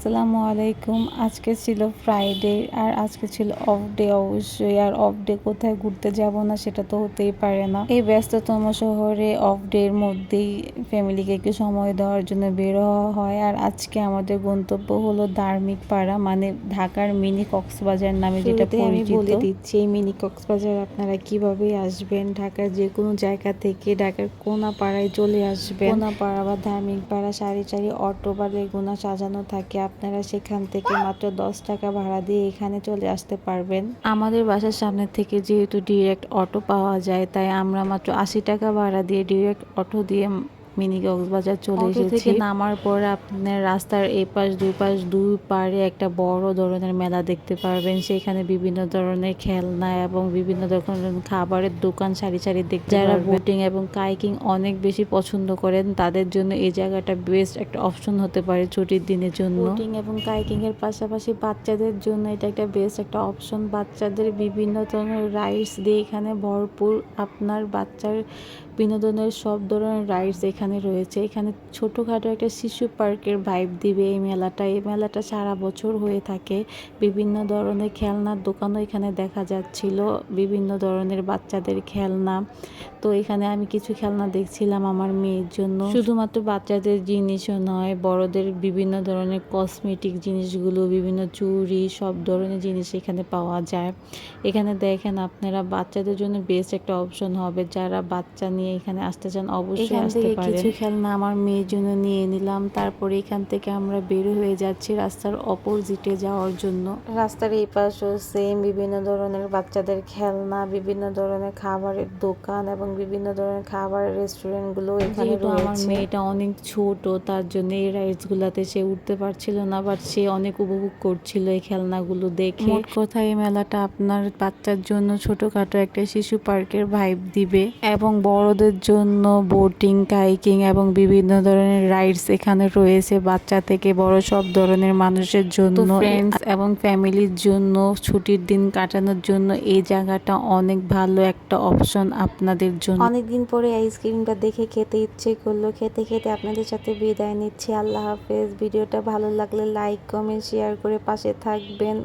আসসালামু আলাইকুম। আজকে ছিল ফ্রাইডে আর আজকে ছিল অফ ডে অবশ্যই। আর অফ ডে কোথায় ঘুরতে যাব না সেটা তো হতেই পারে না। এই ব্যস্ততম শহরে অফ ডে এর মধ্যেই ফ্যামিলিকে একটু সময় দেওয়ার জন্য বের হওয়া হয়। আর আজকে আমাদের গন্তব্য হলো ধার্মিক পাড়া, মানে ঢাকার মিনি কক্সবাজার নামে যেটা পরিচিত। আমি বলে দিচ্ছি এই মিনি কক্সবাজার আপনারা কিভাবে আসবেন। ঢাকার যে কোনো জায়গা থেকে ঢাকার কোনা পাড়ায় চলে আসবেন। কোনা পাড়া বা ধার্মিক পাড়া সারি সারি অটো বা লেগুনা সাজানো থাকে। আপনারা সেখান থেকে মাত্র 10 টাকা ভাড়া দিয়ে এখানে চলে আসতে পারবেন। আমাদের বাসার সামনে থেকে যেহেতু ডিরেক্ট অটো পাওয়া যায়, তাই আমরা মাত্র 80 টাকা ভাড়া দিয়ে ডিরেক্ট অটো দিয়ে মিনি কক্সবাজার চলে এসেছি। অটো থেকে নামার পরে আপনার রাস্তার এপাশ দুই পাড়ে একটা বড় ধরনের মেলা দেখতে পারবেন। সেখানে বিভিন্ন ধরনের খেলনা এবং বিভিন্ন ধরনের খাবারের দোকান সারি সারি দেখতে পারবেন। যারা বোটিং এবং কাইকিং অনেক বেশি পছন্দ করেন তাদের জন্য এই জায়গাটা বেস্ট একটা অপশন হতে পারে ছুটির দিনের জন্য। বোটিং এবং কাইকিং এর পাশাপাশি বাচ্চাদের জন্য এটা একটা বেস্ট একটা অপশন। বাচ্চাদের বিভিন্ন ধরনের রাইডস দিয়ে এখানে ভরপুর। আপনার বাচ্চার বিনোদনের সব ধরনের রাইডস এখানে রয়েছে। এখানে ছোটোখাটো একটা শিশু পার্কের ভাইব দিবে এই মেলাটা। এই মেলাটা সারা বছর হয়ে থাকে। বিভিন্ন ধরনের খেলনার দোকানও এখানে দেখা যাচ্ছিল, বিভিন্ন ধরনের বাচ্চাদের খেলনা। তো এখানে আমি কিছু খেলনা দেখছিলাম আমার মেয়ের জন্য। শুধুমাত্র বাচ্চাদের জিনিসও নয়, বড়দের বিভিন্ন ধরনের কসমেটিক জিনিসগুলো, বিভিন্ন চুড়ি, সব ধরনের জিনিস এখানে পাওয়া যায়। এখানে দেখেন আপনারা বাচ্চাদের জন্য বেস্ট একটা অপশন হবে। যারা বাচ্চা নিয়ে এখানে আসতে চান অবশ্যই আসতে পারেন। কিছু খেলনা আমার মেয়ের জন্য নিয়ে নিলাম। তারপরে এখান থেকে আমরা বের হয়ে যাচ্ছি রাস্তার অপোজিটে যাওয়ার জন্য। রাস্তার এই পাশেও সেম বিভিন্ন ধরনের বাচ্চাদের খেলনা, বিভিন্ন ধরনের খাবারের দোকান এবং বিভিন্ন ধরনের খাবারের রেস্টুরেন্টগুলো এখানে রয়েছে। আমার মেয়েটা অনেক ছোট, তার জন্য এই রাইডসগুলোতে সে উঠতে পারছিল না, বাট সে অনেক উপভোগ করছিল এই খেলনাগুলো দেখে। মোট কথা এই মেলাটা আপনার বাচ্চার জন্য ছোটখাটো একটা শিশু পার্কের ভাইব দিবে এবং বড়দের জন্য বোটিং, কাইকিং এবং বিভিন্ন ধরনের রাইডস এখানে রয়েছে। বাচ্চা থেকে বড় সব ধরনের মানুষের জন্য, ফ্রেন্ডস এবং ফ্যামিলির জন্য ছুটির দিন কাটানোর জন্য এই জায়গাটা অনেক ভালো একটা অপশন আপনাদের জন্য। অনেকদিন পরে আইসক্রিমটা দেখে খেতে ইচ্ছে করলো। খেতে খেতে আপনাদের সাথে বিদায় নিচ্ছি। আল্লাহ হাফেজ। ভিডিওটা ভালো লাগলে লাইক, কমেন্ট, শেয়ার করে পাশে থাকবেন।